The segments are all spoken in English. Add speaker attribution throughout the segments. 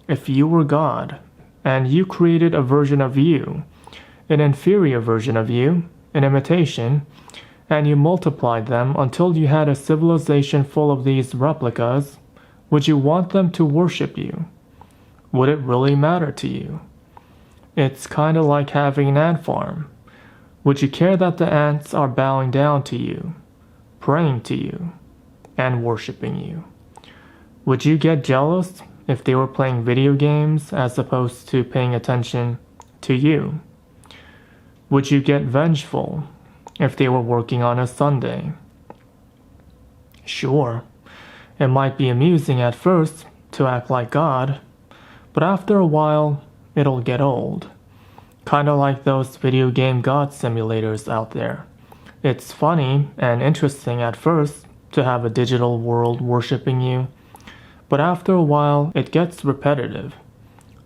Speaker 1: if you were God, and you created a version of you, an inferior version of you, an imitation, and you multiplied them until you had a civilization full of these replicas, would you want them to worship you? Would it really matter to you? It's kind of like having an ant farm. Would you care that the ants are bowing down to you, praying to you, and worshiping you? Would you get jealous if they were playing video games as opposed to paying attention to you? Would you get vengeful if they were working on a Sunday? Sure, it might be amusing at first to act like God, but after a while, it'll get old. Kinda like those video game God simulators out there. It's funny and interesting at first to have a digital world worshipping you, but after a while, it gets repetitive.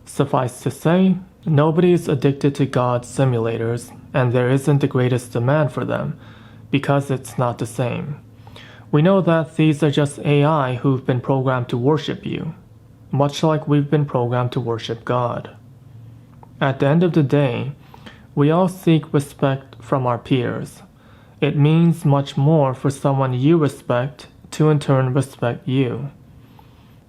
Speaker 1: Suffice to say, nobody's addicted to God simulators, and there isn't the greatest demand for them, because it's not the same. We know that these are just AI who've been programmed to worship you, much like we've been programmed to worship God. At the end of the day, we all seek respect from our peers. It means much more for someone you respect to in turn respect you.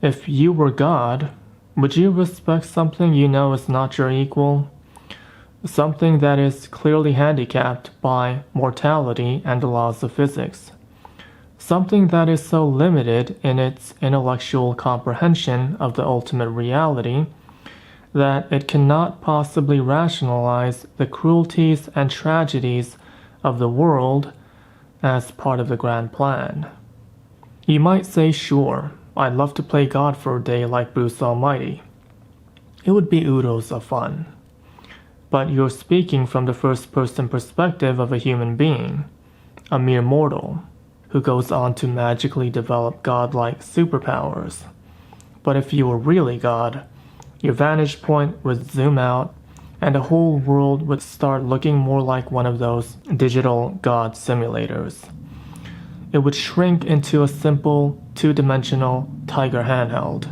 Speaker 1: If you were God, would you respect something you know is not your equal? Something that is clearly handicapped by mortality and the laws of physics. Something that is so limited in its intellectual comprehension of the ultimate reality that it cannot possibly rationalize the cruelties and tragedies of the world as part of the grand plan. You might say, sure, I'd love to play God for a day like Bruce Almighty. It would be oodles of fun. But you're speaking from the first-person perspective of a human being, a mere mortal, who goes on to magically develop godlike superpowers. But if you were really God, your vantage point would zoom out, and the whole world would start looking more like one of those digital God simulators. It would shrink into a simple, two-dimensional Tiger handheld,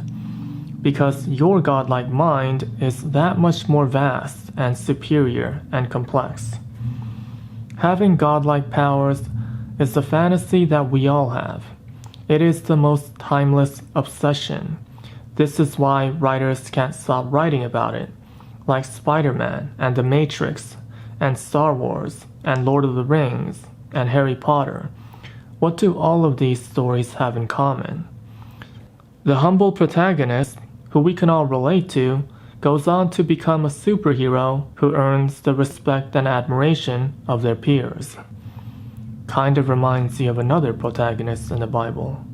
Speaker 1: because your godlike mind is that much more vast and superior and complex. Having godlike powers is a fantasy that we all have. It is the most timeless obsession. This is why writers can't stop writing about it, like Spider-Man and The Matrix and Star Wars and Lord of the Rings and Harry Potter. What do all of these stories have in common? The humble protagonist, who we can all relate to, goes on to become a superhero who earns the respect and admiration of their peers. Kind of reminds you of another protagonist in the Bible.